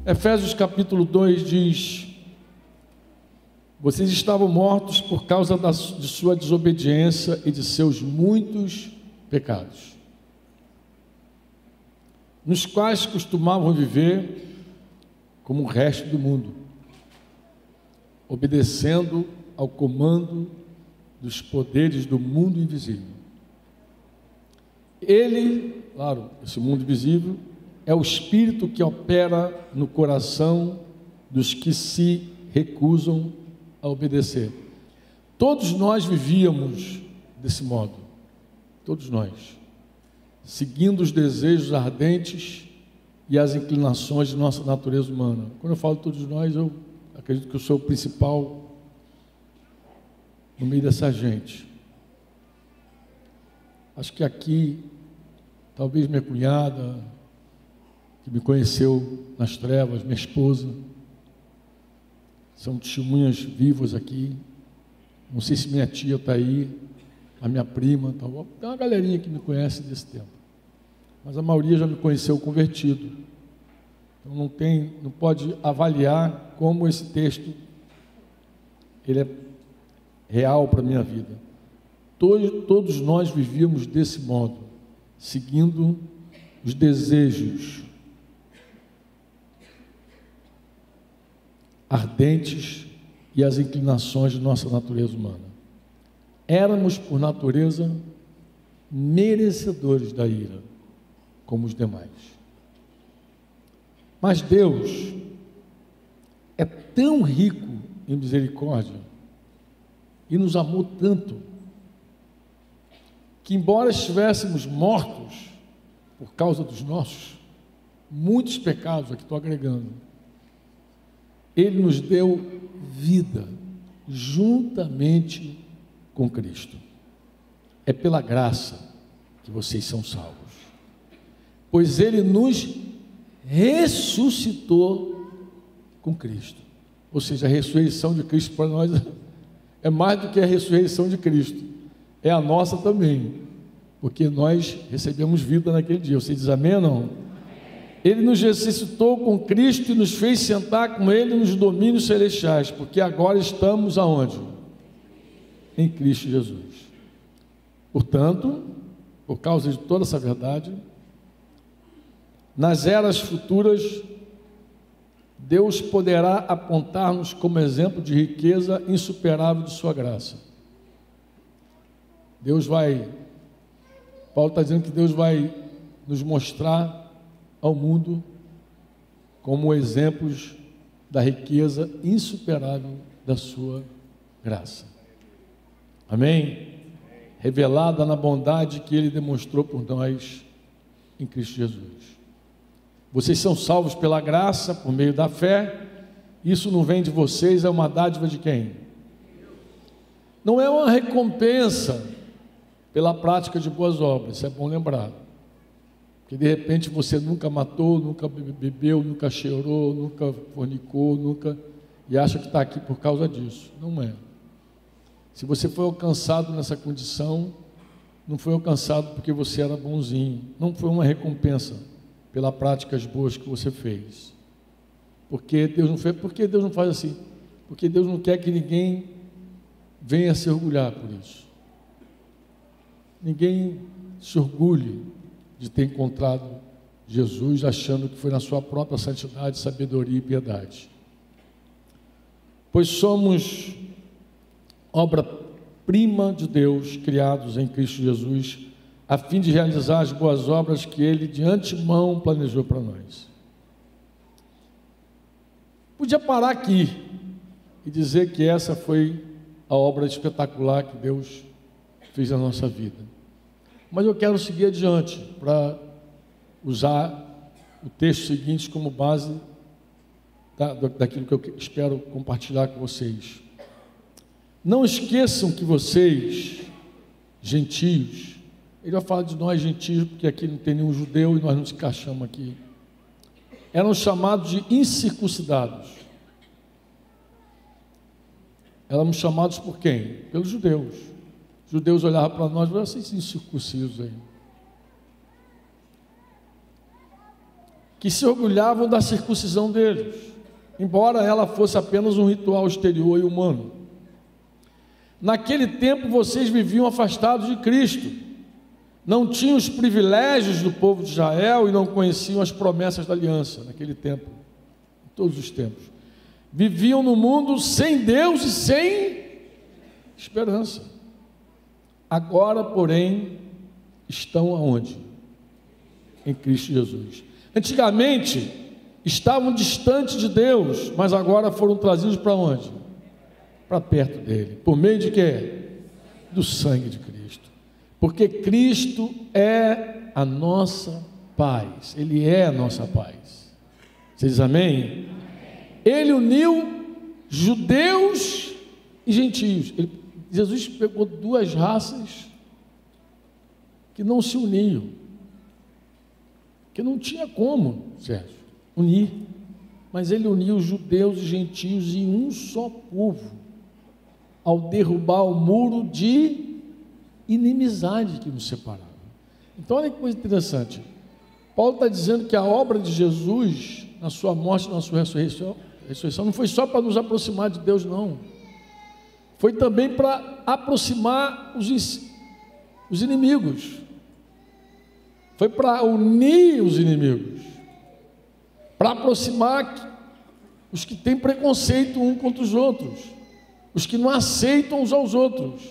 Efésios capítulo 2 diz: vocês estavam mortos por causa de sua desobediência e de seus muitos pecados, nos quais costumavam viver como o resto do mundo, obedecendo ao comando dos poderes do mundo invisível. Ele, claro, esse mundo invisível, é o espírito que opera no coração dos que se recusam a obedecer. Todos nós vivíamos desse modo, todos nós, seguindo os desejos ardentes e as inclinações de nossa natureza humana. Quando eu falo todos nós, eu acredito que eu sou o principal no meio dessa gente. Acho que aqui, talvez minha cunhada, que me conheceu nas trevas, minha esposa, são testemunhas vivas aqui. Não sei se minha tia está aí, a minha prima, tá bom? Tem uma galerinha que me conhece desse tempo, mas a maioria já me conheceu convertido. Então não pode avaliar como esse texto ele é real para a minha vida. Todos nós vivíamos desse modo, seguindo os desejos ardentes e as inclinações de nossa natureza humana. Éramos, por natureza, merecedores da ira, como os demais. Mas Deus é tão rico em misericórdia e nos amou tanto, que embora estivéssemos mortos por causa dos nossos muitos pecados, aqui estou agregando, Ele nos deu vida juntamente com Cristo. É pela graça que vocês são salvos, pois Ele nos ressuscitou com Cristo. Ou seja, a ressurreição de Cristo para nós é mais do que a ressurreição de Cristo, é a nossa também, porque nós recebemos vida naquele dia. Você diz amém ou não? Ele nos ressuscitou com Cristo e nos fez sentar com Ele nos domínios celestiais, porque agora estamos aonde? Em Cristo Jesus. Portanto, por causa de toda essa verdade, nas eras futuras, Deus poderá apontar-nos como exemplo de riqueza insuperável de sua graça. Paulo está dizendo que Deus vai nos mostrar ao mundo como exemplos da riqueza insuperável da sua graça. Amém? Revelada na bondade que Ele demonstrou por nós em Cristo Jesus. Vocês são salvos pela graça, por meio da fé. Isso não vem de vocês, é uma dádiva de quem? Não é uma recompensa pela prática de boas obras, isso é bom lembrar. Que de repente você nunca matou, nunca bebeu, nunca cheirou, nunca fornicou, e acha que está aqui por causa disso. Não é. Se você foi alcançado nessa condição, não foi alcançado porque você era bonzinho, não foi uma recompensa pelas práticas boas que você fez. Porque Deus não faz assim? Porque Deus não quer que ninguém venha se orgulhar por isso. Ninguém se orgulhe de ter encontrado Jesus achando que foi na sua própria santidade, sabedoria e piedade. Pois somos obra-prima de Deus, criados em Cristo Jesus, a fim de realizar as boas obras que Ele de antemão planejou para nós. Podia parar aqui e dizer que essa foi a obra espetacular que Deus fez na nossa vida. Mas eu quero seguir adiante para usar o texto seguinte como base daquilo que eu espero compartilhar com vocês. Não esqueçam que vocês, gentios, ele vai falar de nós gentios, porque aqui não tem nenhum judeu e nós não nos encaixamos aqui, eram chamados de incircuncidados. Éramos chamados por quem? Pelos judeus. Os judeus olhavam para nós e falavam, vocês incircuncisos aí. que se orgulhavam da circuncisão deles, embora ela fosse apenas um ritual exterior e humano. Naquele tempo vocês viviam afastados de Cristo, não tinham os privilégios do povo de Israel e não conheciam as promessas da aliança, naquele tempo, em todos os tempos. Viviam no mundo sem Deus e sem esperança. Agora, porém, estão aonde? Em Cristo Jesus. Antigamente, estavam distantes de Deus, mas agora foram trazidos para onde? Para perto dele. Por meio de quê? Do sangue de Cristo. Porque Cristo é a nossa paz. Ele é a nossa paz. Vocês dizem amém? Ele uniu judeus e gentios. Jesus pegou duas raças que não se uniam, que não tinha como, Sérgio, unir, mas ele uniu judeus e gentios em um só povo, ao derrubar o muro de inimizade que nos separava. Então olha que coisa interessante, Paulo está dizendo que a obra de Jesus, na sua morte, na sua ressurreição, não foi só para nos aproximar de Deus, não, foi também para aproximar os inimigos, foi para unir os inimigos, para aproximar os que têm preconceito um contra os outros, os que não aceitam uns aos outros.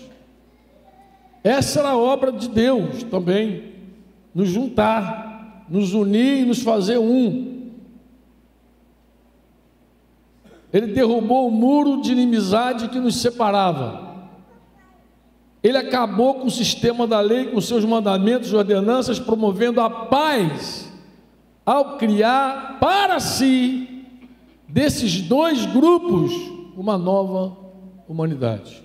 Essa era a obra de Deus também, nos juntar, nos unir e nos fazer um. Ele derrubou o muro de inimizade que nos separava. Ele acabou com o sistema da lei, com seus mandamentos e ordenanças, promovendo a paz, ao criar para si, desses dois grupos, uma nova humanidade.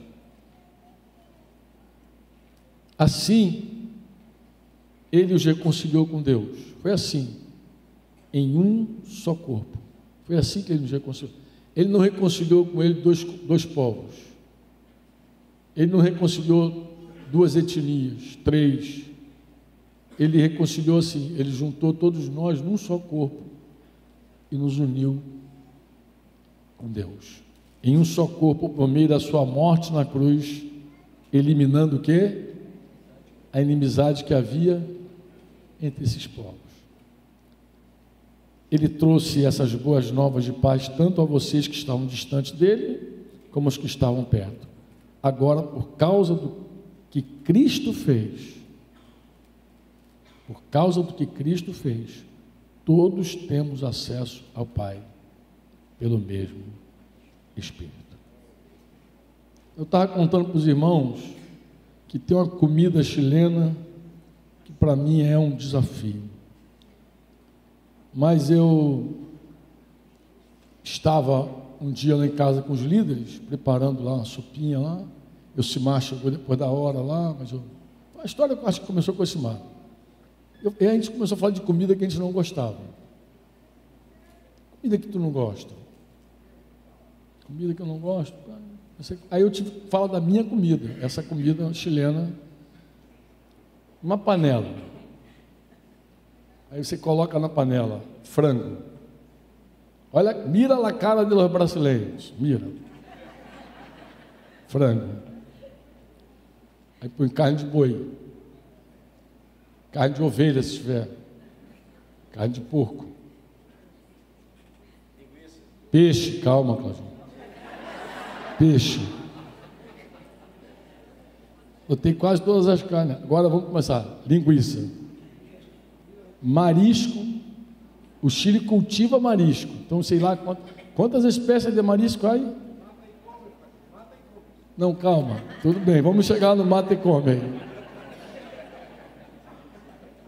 Assim, ele os reconciliou com Deus. Foi assim, em um só corpo. Foi assim que ele nos reconciliou. Ele não reconciliou com ele dois povos. Ele não reconciliou duas etnias, três. Ele reconciliou assim, ele juntou todos nós num só corpo e nos uniu com Deus. Em um só corpo, por meio da sua morte na cruz, eliminando o quê? A inimizade que havia entre esses povos. Ele trouxe essas boas novas de paz tanto a vocês que estavam distantes dele, como aos que estavam perto. Agora, por causa do que Cristo fez, todos temos acesso ao Pai pelo mesmo Espírito. Eu estava contando para os irmãos que tem uma comida chilena que para mim é um desafio. Mas eu estava um dia lá em casa com os líderes, preparando lá uma sopinha lá. O Simar chegou depois da hora lá, mas a história eu acho que começou com o Simar. E a gente começou a falar de comida que a gente não gostava. Comida que tu não gosta. Comida que eu não gosto. Aí eu tive que falar da minha comida, essa comida chilena, uma panela. Aí você coloca na panela frango. Olha, mira a cara de los brasileiros, mira. Frango. Aí põe carne de boi, carne de ovelha se tiver, carne de porco, peixe, calma, Cláudio. Peixe. Botei quase todas as carnes. Agora vamos começar. Linguiça. Marisco. O Chile cultiva marisco. Então, sei lá quantas espécies de marisco há aí? Não, calma. Tudo bem. Vamos chegar no mata e come aí.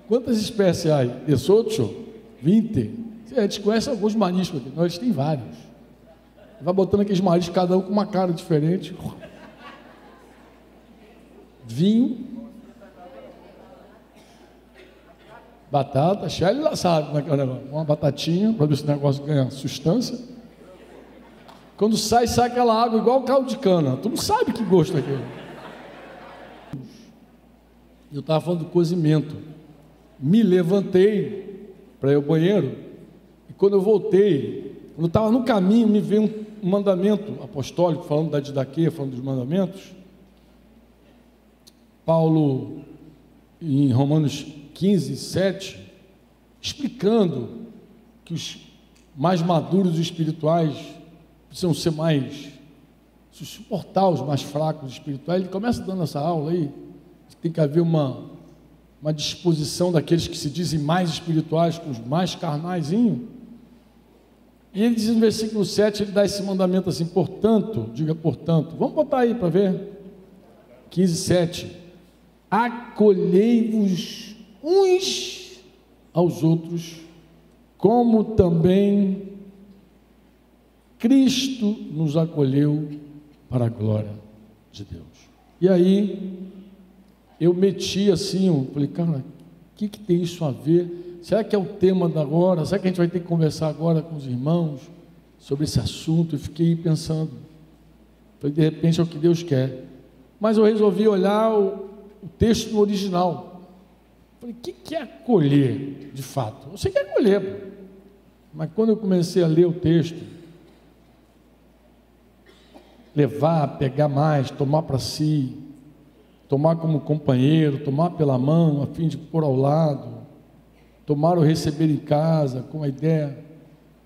Quantas espécies há aí? 18? 20? A gente conhece alguns mariscos aqui. Nós tem vários. Vai botando aqueles mariscos, cada um com uma cara diferente. Vinho. Batata, Shelly lá sabe como é que é o negócio. Uma batatinha, para ver se o negócio ganha sustância. Quando sai aquela água igual caldo de cana. Tu não sabe que gosto é aquele. Eu estava falando do cozimento. Me levantei para ir ao banheiro E quando eu voltei, quando eu estava no caminho, me veio um mandamento apostólico, falando da didaqueia, falando dos mandamentos. Paulo, em Romanos 15, 7, explicando que os mais maduros espirituais precisam ser mais, suportar os mais fracos espirituais. Ele começa dando essa aula aí, que tem que haver uma disposição daqueles que se dizem mais espirituais com os mais carnaizinhos. E ele diz no versículo 7, ele dá esse mandamento assim: portanto, diga portanto, vamos botar aí para ver, 15, 7, acolhei-vos uns aos outros, como também Cristo nos acolheu para a glória de Deus. E aí, eu meti assim, eu falei, cara, o que tem isso a ver? Será que é o tema da hora? Será que a gente vai ter que conversar agora com os irmãos sobre esse assunto? Eu fiquei pensando, falei, de repente é o que Deus quer. Mas eu resolvi olhar o texto no original. Falei, o que é acolher, de fato? Eu sei que é acolher, mas quando eu comecei a ler o texto, levar, pegar mais, tomar para si, tomar como companheiro, tomar pela mão, a fim de pôr ao lado, tomar ou receber em casa, com a ideia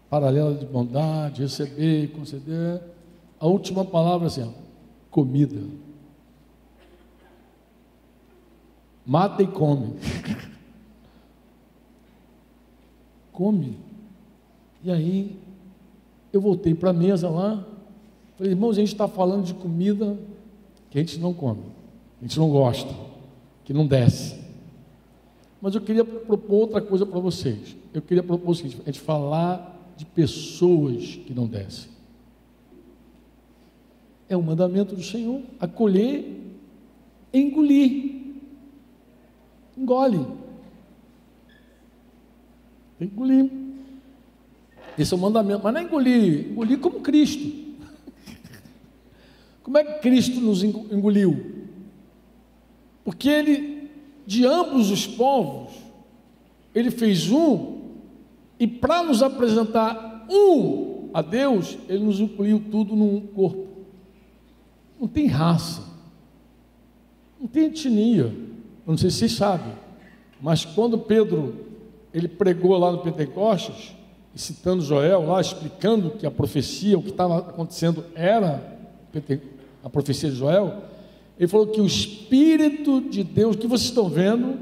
paralela de bondade, receber e conceder. A última palavra assim, ó, comida. Mata e come. Come. E aí, eu voltei para a mesa lá, falei, irmãos, a gente está falando de comida que a gente não come, a gente não gosta, que não desce. Mas eu queria propor outra coisa para vocês. Eu queria propor o seguinte: a gente falar de pessoas que não descem. É o mandamento do Senhor: acolher, engolir. Engole. Tem que engolir. Esse é o mandamento, mas não é engolir como Cristo. Como é que Cristo nos engoliu? Porque Ele, de ambos os povos, Ele fez um, e para nos apresentar um a Deus, Ele nos incluiu tudo num corpo. Não tem raça, não tem etnia. Eu não sei se vocês sabem, mas quando Pedro, ele pregou lá no Pentecostes, e citando Joel lá, explicando que a profecia, o que estava acontecendo era a profecia de Joel, ele falou que o Espírito de Deus, que vocês estão vendo,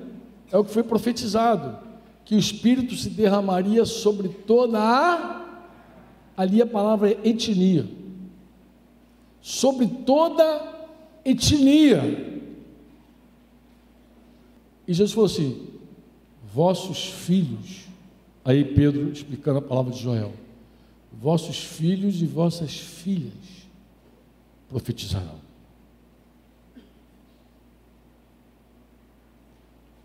é o que foi profetizado, que o Espírito se derramaria sobre toda ali a palavra é etnia, sobre toda etnia. E Jesus falou assim: vossos filhos, aí Pedro explicando a palavra de Joel, vossos filhos e vossas filhas profetizarão.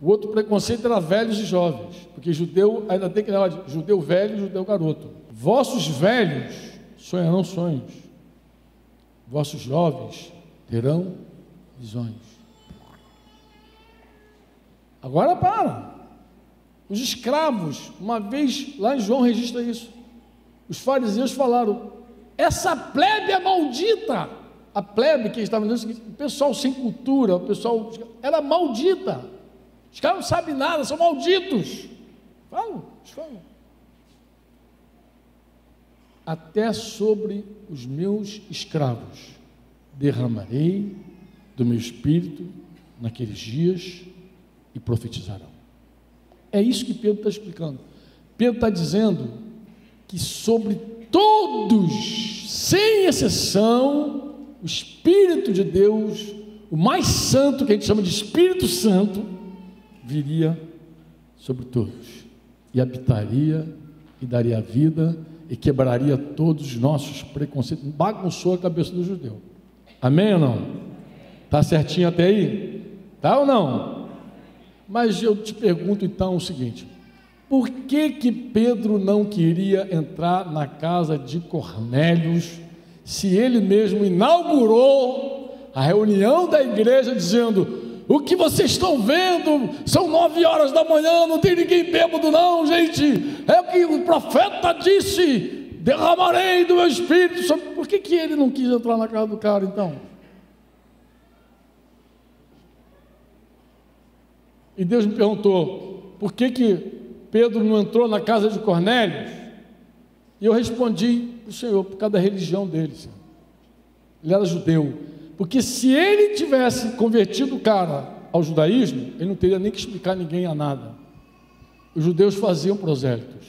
O outro preconceito era velhos e jovens, porque judeu ainda tem que levar de judeu velho e judeu garoto. Vossos velhos sonharão sonhos, vossos jovens terão visões. Agora para. Os escravos, uma vez, lá em João registra isso, os fariseus falaram: essa plebe é maldita. A plebe que estava dizendo o seguinte: o pessoal sem cultura, o pessoal era maldita. Os caras não sabem nada, são malditos. Falam. Até sobre os meus escravos derramarei do meu espírito naqueles dias e profetizarão. É isso que Pedro está explicando. Pedro está dizendo que sobre todos, sem exceção, o Espírito de Deus, o mais santo, que a gente chama de Espírito Santo, viria sobre todos e habitaria e daria vida e quebraria todos os nossos preconceitos. Bagunçou a cabeça do judeu. Amém ou não? Está certinho até aí? Tá ou não? Mas eu te pergunto então o seguinte: por que Pedro não queria entrar na casa de Cornélios, se ele mesmo inaugurou a reunião da igreja dizendo: o que vocês estão vendo, são 9 horas da manhã, não tem ninguém bêbado não, gente, é o que o profeta disse, derramarei do meu espírito. Por que ele não quis entrar na casa do cara então? E Deus me perguntou, por que Pedro não entrou na casa de Cornélio? E eu respondi para o Senhor, por causa da religião dele, Senhor. Ele era judeu, porque se ele tivesse convertido o cara ao judaísmo, ele não teria nem que explicar ninguém a nada. Os judeus faziam prosélitos,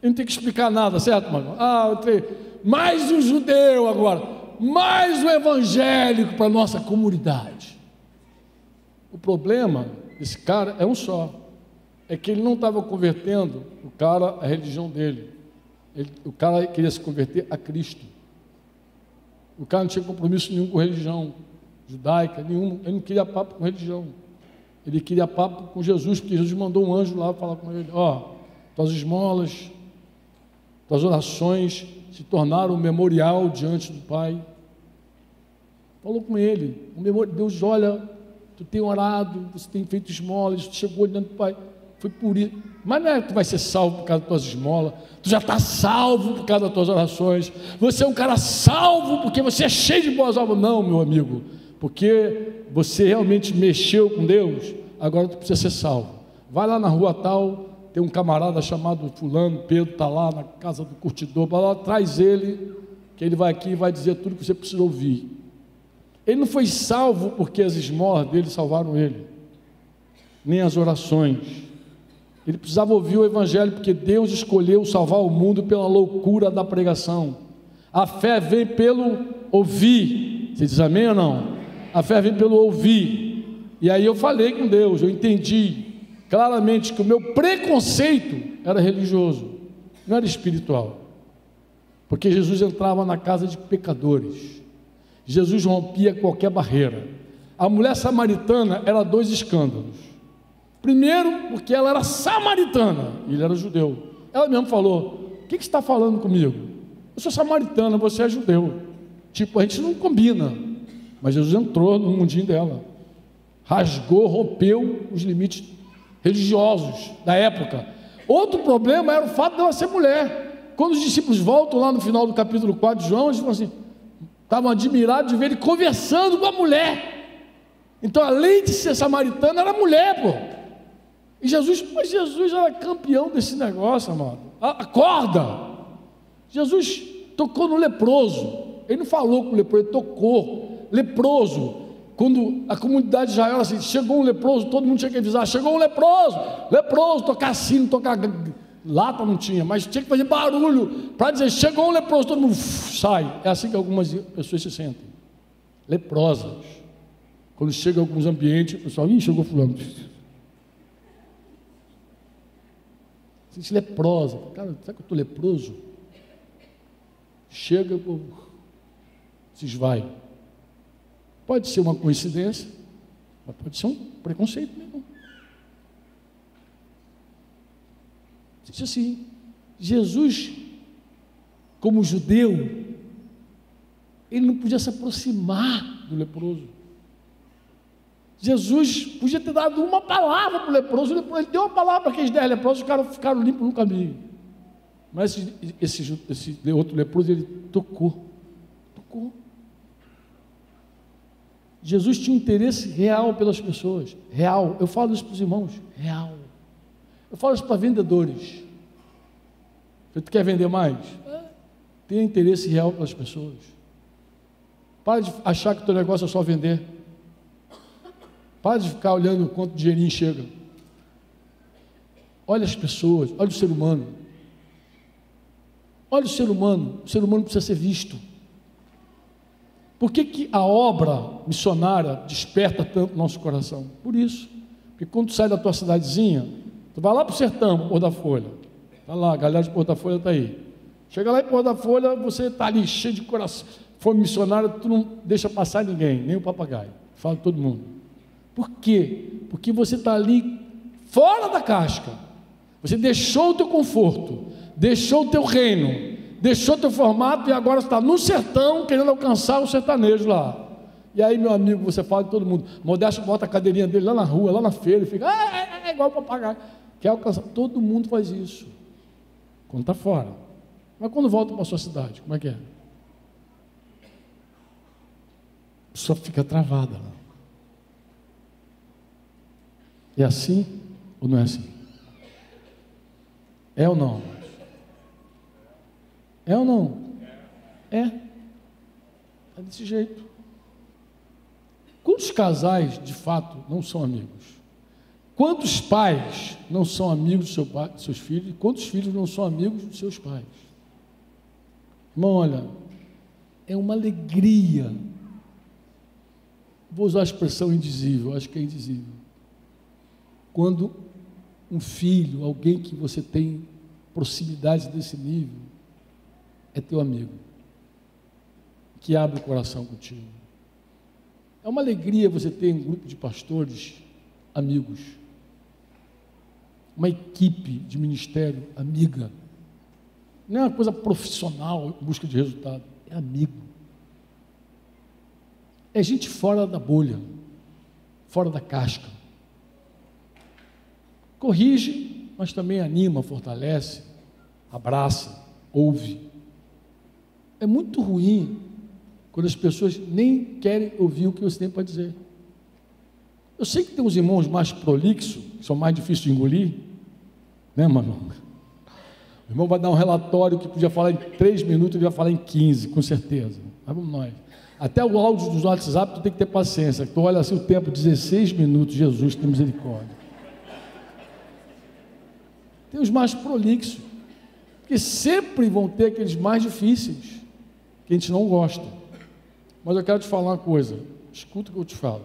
ele não tem que explicar nada, certo, mano? Mais um judeu agora, mais um evangélico para a nossa comunidade. O problema desse cara é um só, é que ele não estava convertendo o cara à religião dele, o cara queria se converter a Cristo. O cara não tinha compromisso nenhum com religião judaica, nenhum, ele não queria papo com religião, ele queria papo com Jesus, porque Jesus mandou um anjo lá falar com ele, tuas esmolas, tuas orações se tornaram um memorial diante do Pai. Falou com ele, Deus olha, tu tem orado, você tem feito esmolas, tu chegou diante do Pai, foi por isso, mas não é que tu vai ser salvo por causa das tuas esmolas, tu já está salvo por causa das tuas orações, você é um cara salvo porque você é cheio de boas obras. Não, meu amigo, porque você realmente mexeu com Deus, agora tu precisa ser salvo. Vai lá na rua tal, tem um camarada chamado fulano, Pedro está lá na casa do curtidor, vai lá, traz ele, que ele vai aqui e vai dizer tudo que você precisa ouvir. Ele não foi salvo porque as esmolas dele salvaram ele, nem as orações. Ele precisava ouvir o evangelho, porque Deus escolheu salvar o mundo pela loucura da pregação. A fé vem pelo ouvir. Você diz amém ou não? A fé vem pelo ouvir. E aí eu falei com Deus, eu entendi claramente que o meu preconceito era religioso, não era espiritual, porque Jesus entrava na casa de pecadores, Jesus rompia qualquer barreira. A mulher samaritana era 2 escândalos. Primeiro, porque ela era samaritana e ele era judeu. Ela mesmo falou, o que você está falando comigo? Eu sou samaritana, você é judeu. Tipo, a gente não combina. Mas Jesus entrou no mundinho dela, rasgou, rompeu os limites religiosos da época. Outro problema era o fato dela ser mulher. Quando os discípulos voltam lá no final do capítulo 4 de João, eles falam assim, estavam admirados de ver ele conversando com a mulher. Então, além de ser samaritana, era mulher, pô. E Jesus era campeão desse negócio, amado. Acorda! Jesus tocou no leproso. Ele não falou com o leproso, ele tocou. Leproso. Quando a comunidade de Israel, assim, chegou um leproso, todo mundo tinha que avisar, chegou um leproso, tocar sino, tocar lata não tinha, mas tinha que fazer barulho, para dizer, chegou um leproso, todo mundo sai. É assim que algumas pessoas se sentem, leprosas. Quando chega a alguns ambientes, o pessoal, chegou fulano. Se leprosa, cara, será que eu estou leproso? Chega, o povo se esvai. Pode ser uma coincidência, mas pode ser um preconceito mesmo. Diz assim, Jesus, como judeu, ele não podia se aproximar do leproso. Jesus podia ter dado uma palavra para o leproso, ele deu uma palavra para aqueles 10 leprosos, os caras ficaram limpos no caminho. Mas esse outro leproso, ele tocou. Jesus tinha um interesse real pelas pessoas, real. Eu falo isso para os irmãos, real. Eu falo isso para vendedores. Você quer vender mais? Tenha interesse real pelas pessoas. Para de achar que o teu negócio é só vender. Para de ficar olhando quanto dinheirinho chega. Olha as pessoas, olha o ser humano. Olha o ser humano precisa ser visto. Por que a obra missionária desperta tanto no nosso coração? Por isso. Porque quando tu sai da tua cidadezinha, tu vai lá para o sertão, Porto da Folha. Está lá, a galera de Porto da Folha está aí. Chega lá em Porto da Folha, você está ali cheio de coração. Fome missionária, tu não deixa passar ninguém, nem o papagaio. Fala todo mundo. Por quê? Porque você está ali fora da casca. Você deixou o teu conforto, deixou o teu reino, deixou o teu formato e agora está no sertão querendo alcançar o sertanejo lá. E aí, meu amigo, você fala de todo mundo. Modesto bota a cadeirinha dele lá na rua, lá na feira, e fica, é igual papagaio. Quer alcançar. Todo mundo faz isso, quando está fora. Mas quando volta para a sua cidade, como é que é? A pessoa fica travada lá. É assim ou não é assim? É ou não? É ou não? É. É desse jeito. Quantos casais, de fato, não são amigos? Quantos pais não são amigos de seus filhos? E quantos filhos não são amigos dos seus pais? Irmão, olha, é uma alegria. Vou usar a expressão indizível, acho que é indizível. Quando um filho, alguém que você tem proximidade desse nível, é teu amigo, que abre o coração contigo. É uma alegria você ter um grupo de pastores amigos, uma equipe de ministério amiga. Não é uma coisa profissional, busca de resultado, é amigo. É gente fora da bolha, fora da casca. Corrige, mas também anima, fortalece, abraça, ouve. É muito ruim quando as pessoas nem querem ouvir o que você tem para dizer. Eu sei que tem uns irmãos mais prolixos, que são mais difíceis de engolir, né, mano? O irmão vai dar um relatório que podia falar em 3 minutos, ele vai falar em 15, com certeza. Mas vamos nós. Até o áudio dos WhatsApp, tu tem que ter paciência. Tu olha assim o tempo, 16 minutos, Jesus tem misericórdia. Tem os mais prolixos, porque sempre vão ter aqueles mais difíceis, que a gente não gosta. Mas eu quero te falar uma coisa, escuta o que eu te falo.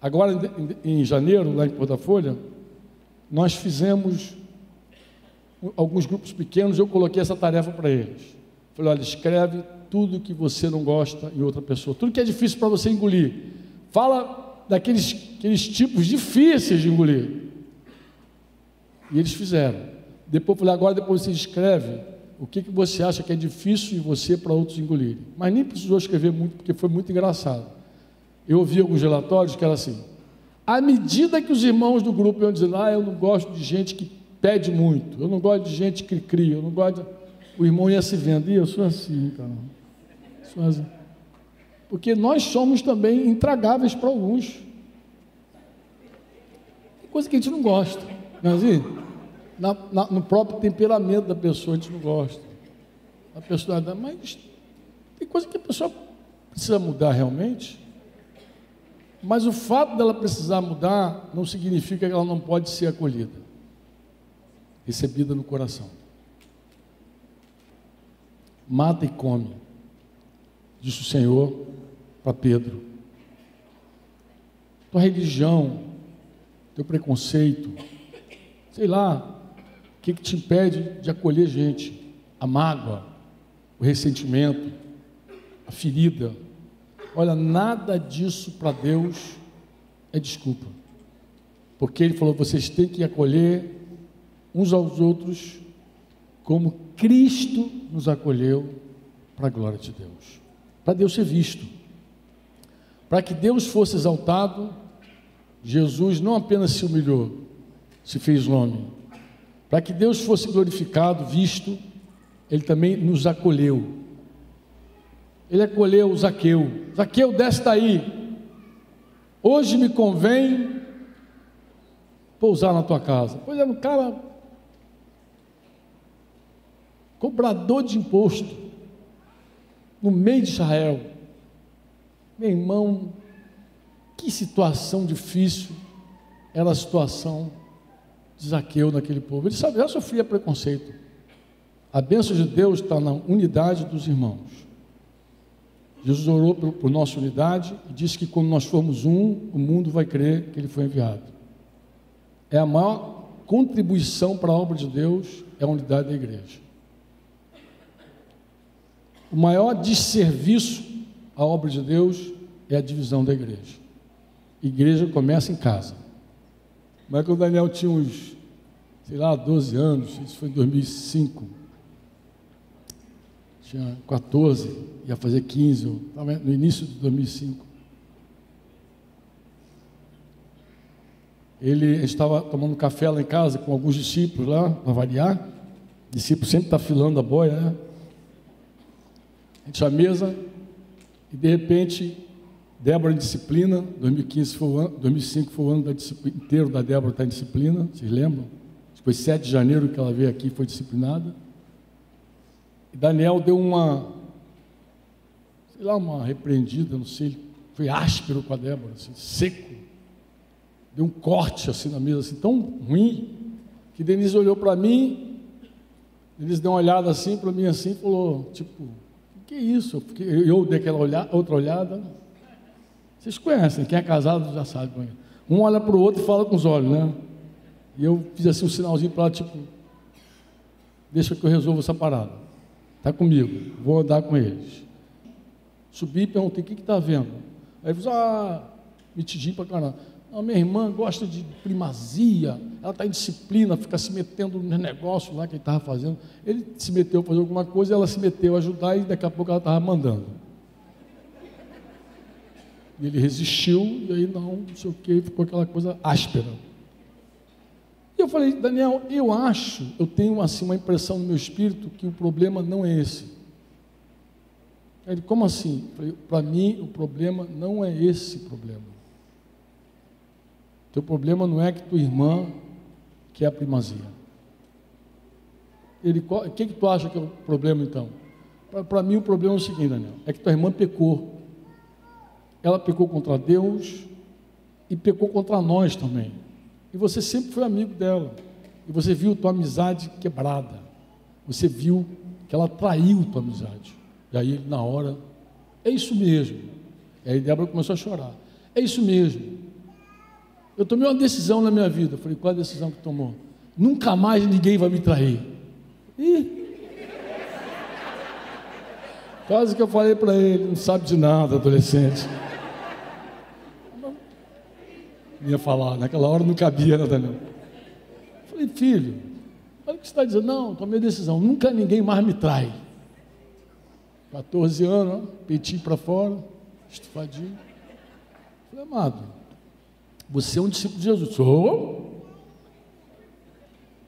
Agora, em janeiro, lá em Porto da Folha, nós fizemos alguns grupos pequenos, eu coloquei essa tarefa para eles. Falei, olha, escreve tudo que você não gosta em outra pessoa, tudo que é difícil para você engolir. Fala daqueles tipos difíceis de engolir. E eles fizeram. Depois eu falei, agora depois você escreve o que você acha que é difícil em você para outros engolirem. Mas nem precisou escrever muito, porque foi muito engraçado. Eu ouvi alguns relatórios que era assim, à medida que os irmãos do grupo iam dizendo, eu não gosto de gente que pede muito, eu não gosto de gente que cria, eu não gosto de... O irmão ia se vendo, e eu sou assim, cara. Sou assim. Porque nós somos também intragáveis para alguns. Tem coisa que a gente não gosta, não é assim? No próprio temperamento da pessoa a gente não gosta. A pessoa, mas tem coisa que a pessoa precisa mudar realmente. Mas o fato dela precisar mudar não significa que ela não pode ser acolhida, recebida no coração. Mata e come, disse o Senhor para Pedro. Tua religião, teu preconceito, sei lá, o que te impede de acolher gente? A mágoa, o ressentimento, a ferida. Olha, nada disso para Deus é desculpa. Porque Ele falou, vocês têm que acolher uns aos outros como Cristo nos acolheu para a glória de Deus. Para Deus ser visto. Para que Deus fosse exaltado, Jesus não apenas se humilhou, se fez homem. Para que Deus fosse glorificado, visto, Ele também nos acolheu. Ele acolheu o Zaqueu. Zaqueu, desce daí. Hoje me convém pousar na tua casa. Pois é, um cara cobrador de imposto no meio de Israel. Meu irmão, que situação difícil era a situação de Zaqueu naquele povo. Ele já sofria preconceito. A bênção de Deus está na unidade dos irmãos. Jesus orou por nossa unidade e disse que quando nós formos um, o mundo vai crer que Ele foi enviado. É a maior contribuição para a obra de Deus, é a unidade da igreja. O maior desserviço à obra de Deus é a divisão da igreja. Igreja começa em casa. Mas quando o Daniel tinha uns, 12 anos, isso foi em 2005, tinha 14, ia fazer 15, no início de 2005. a gente estava tomando café lá em casa com alguns discípulos lá, para variar. O discípulo sempre está filando a boia, né? A gente à mesa, e de repente, Débora em disciplina, 2005 foi o ano da disciplina, inteiro da Débora estar em disciplina, vocês lembram? Foi 7 de janeiro que ela veio aqui e foi disciplinada. E Daniel deu uma repreendida, não sei, foi áspero com a Débora, assim, seco. Deu um corte assim na mesa, assim, tão ruim, que Denise olhou para mim, Denise deu uma olhada assim para mim, assim, e falou, tipo, o que é isso? Eu dei aquela outra olhada. Vocês conhecem, quem é casado já sabe. Um olha para o outro e fala com os olhos, né? E eu fiz assim um sinalzinho para ela, tipo, deixa que eu resolvo essa parada. Está comigo, vou andar com eles. Subi e perguntei, o que está vendo? Aí ele falou, metidinho para caramba. A minha irmã gosta de primazia, ela está em disciplina, fica se metendo nos negócios lá que ele estava fazendo. Ele se meteu a fazer alguma coisa, ela se meteu a ajudar e daqui a pouco ela estava mandando. E ele resistiu, e aí não sei o que, ficou aquela coisa áspera. E eu falei, Daniel, eu tenho assim uma impressão no meu espírito que o problema não é esse. Aí ele, como assim? Eu falei, para mim o problema não é esse problema. Teu problema não é que tua irmã quer a primazia. Ele, o que tu acha que é o problema então? Para mim o problema é o seguinte, Daniel, é que tua irmã pecou. Ela pecou contra Deus e pecou contra nós também. E você sempre foi amigo dela. E você viu tua amizade quebrada. Você viu que ela traiu tua amizade. E aí ele, na hora, é isso mesmo. E aí Débora começou a chorar. É isso mesmo. Eu tomei uma decisão na minha vida. Eu falei, qual a decisão que tomou? Nunca mais ninguém vai me trair. Quase que eu falei para ele, não sabe de nada, adolescente. Não ia falar, naquela hora não cabia, né, Daniel? Falei, filho, olha o que você está dizendo. Não, tomei a decisão, nunca ninguém mais me trai. 14 anos, peitinho para fora, estufadinho. Falei, amado, você é um discípulo de Jesus. Sou.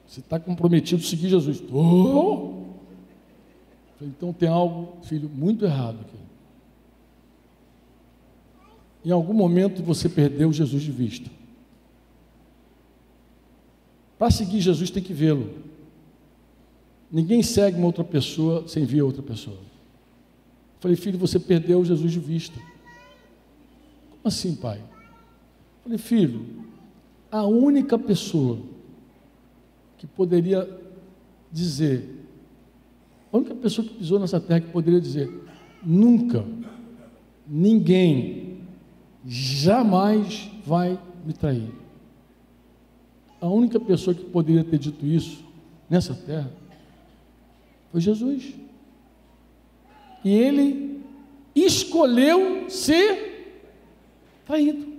Você está comprometido a seguir Jesus. Sou. Falei, então tem algo, filho, muito errado aqui. Em algum momento você perdeu Jesus de vista. Para seguir Jesus tem que vê-lo. Ninguém segue uma outra pessoa sem ver outra pessoa. Falei, filho, você perdeu Jesus de vista. Como assim, pai? Falei, filho, a única pessoa que poderia dizer, a única pessoa que pisou nessa terra que poderia dizer, nunca, ninguém, jamais vai me trair. A única pessoa que poderia ter dito isso nessa terra foi Jesus. E ele escolheu ser traído.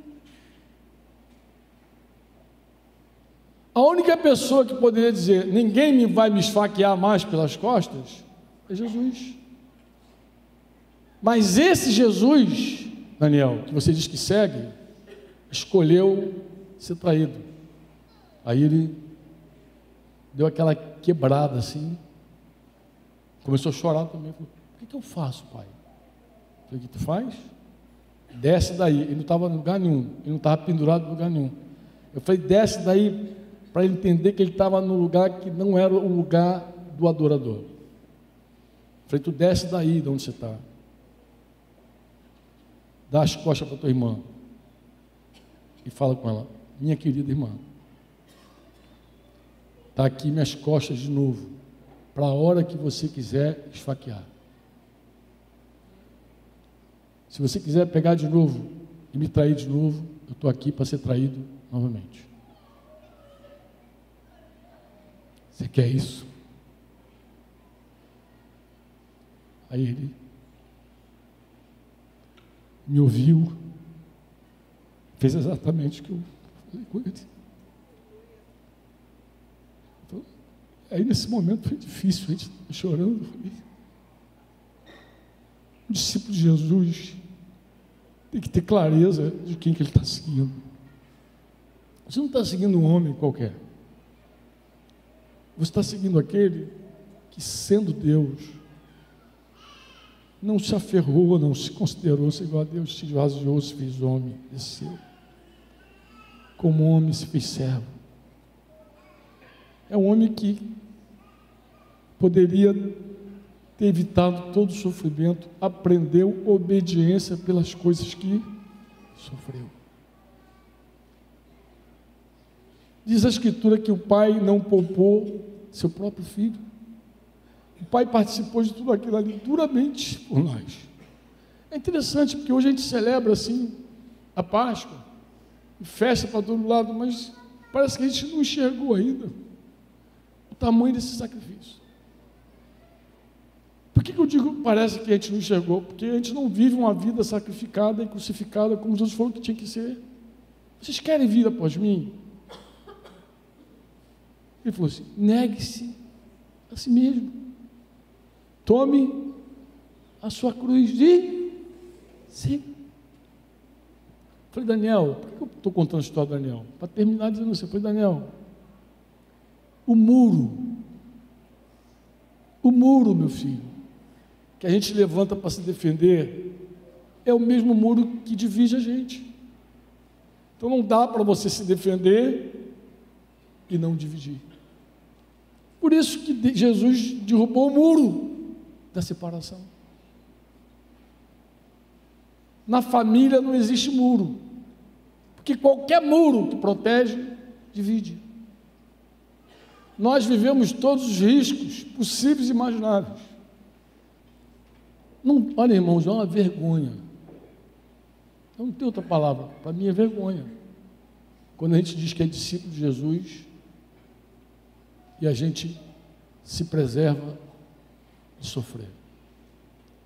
A única pessoa que poderia dizer, ninguém vai me esfaquear mais pelas costas, é Jesus. Mas esse Jesus, Daniel, que você diz que segue, escolheu ser traído. Aí ele deu aquela quebrada assim, começou a chorar também. Falei, o que eu faço, pai? Eu falei, o que tu faz? Desce daí. Ele não estava em lugar nenhum, ele não estava pendurado em lugar nenhum. Eu falei, desce daí, para ele entender que ele estava no lugar que não era o lugar do adorador. Eu falei, tu desce daí de onde você está. Dá as costas para tua irmã e fala com ela, minha querida irmã, está aqui minhas costas de novo, para a hora que você quiser esfaquear. Se você quiser pegar de novo e me trair de novo, eu estou aqui para ser traído novamente. Você quer isso? Aí ele me ouviu, fez exatamente o que eu falei com ele. Então, aí nesse momento foi difícil, a gente estava chorando. O discípulo de Jesus tem que ter clareza de quem que ele está seguindo. Você não está seguindo um homem qualquer. Você está seguindo aquele que, sendo Deus, não se aferrou, não se considerou igual a Deus, se esvaziou, se fez homem, desceu. Como homem se fez servo. É um homem que poderia ter evitado todo o sofrimento, aprendeu obediência pelas coisas que sofreu. Diz a Escritura que o pai não poupou seu próprio filho. O pai participou de tudo aquilo ali duramente por nós. É interessante porque hoje a gente celebra assim a Páscoa, e festa para todo lado, mas parece que a gente não enxergou ainda o tamanho desse sacrifício. Por que eu digo parece que a gente não enxergou? Porque a gente não vive uma vida sacrificada e crucificada como Jesus falou que tinha que ser. Vocês querem vir após mim? Ele falou assim: negue-se a si mesmo, tome a sua cruz de si. Falei: Daniel, por que eu estou contando a história do Daniel? Para terminar dizendo assim: falei: Daniel, o muro, meu filho, que a gente levanta para se defender, é o mesmo muro que divide a gente. Então não dá para você se defender e não dividir. Por isso que Jesus derrubou o muro da separação. Na família não existe muro, porque qualquer muro que protege, divide. Nós vivemos todos os riscos possíveis e imagináveis. Não, olha, irmãos, é uma vergonha. Eu não tenho outra palavra, para mim é vergonha. Quando a gente diz que é discípulo de Jesus e a gente se preserva de sofrer.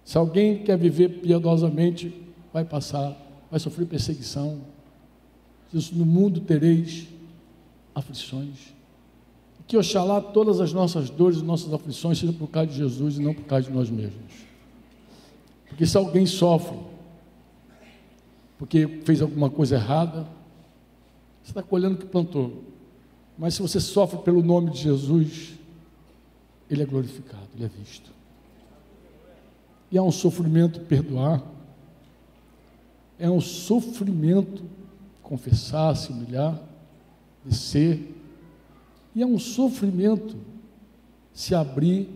Se alguém quer viver piedosamente, vai sofrer perseguição. No mundo tereis aflições. Que oxalá todas as nossas dores e nossas aflições sejam por causa de Jesus e não por causa de nós mesmos. Porque se alguém sofre porque fez alguma coisa errada, você está colhendo o que plantou. Mas se você sofre pelo nome de Jesus, Ele é glorificado, Ele é visto. E é um sofrimento perdoar, é um sofrimento confessar, se humilhar, descer, e é um sofrimento se abrir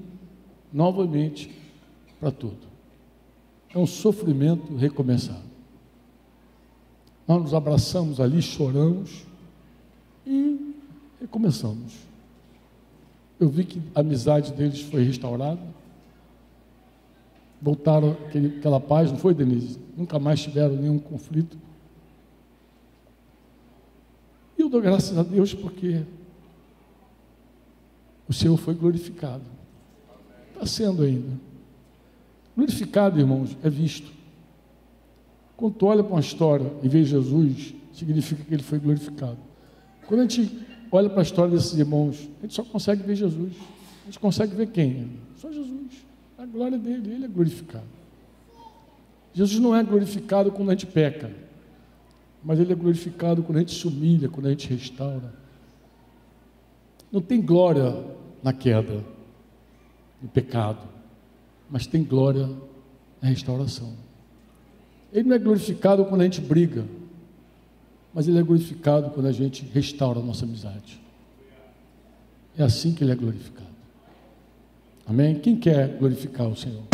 novamente para tudo. É um sofrimento recomeçar. Nós nos abraçamos ali, choramos e recomeçamos. Eu vi que a amizade deles foi restaurada. Voltaram aquela paz, não foi, Denise? Nunca mais tiveram nenhum conflito. E eu dou graças a Deus porque o Senhor foi glorificado. Está sendo ainda. Glorificado, irmãos, é visto. Quando tu olha para uma história e vê Jesus, significa que ele foi glorificado. Quando a gente olha para a história desses irmãos, a gente só consegue ver Jesus. A gente consegue ver quem? Só Jesus. A glória dele, ele é glorificado. Jesus não é glorificado quando a gente peca, mas ele é glorificado quando a gente se humilha, quando a gente restaura. Não tem glória na queda, no pecado, mas tem glória na restauração. Ele não é glorificado quando a gente briga, mas ele é glorificado quando a gente restaura a nossa amizade. É assim que ele é glorificado. Amém? Quem quer glorificar o Senhor?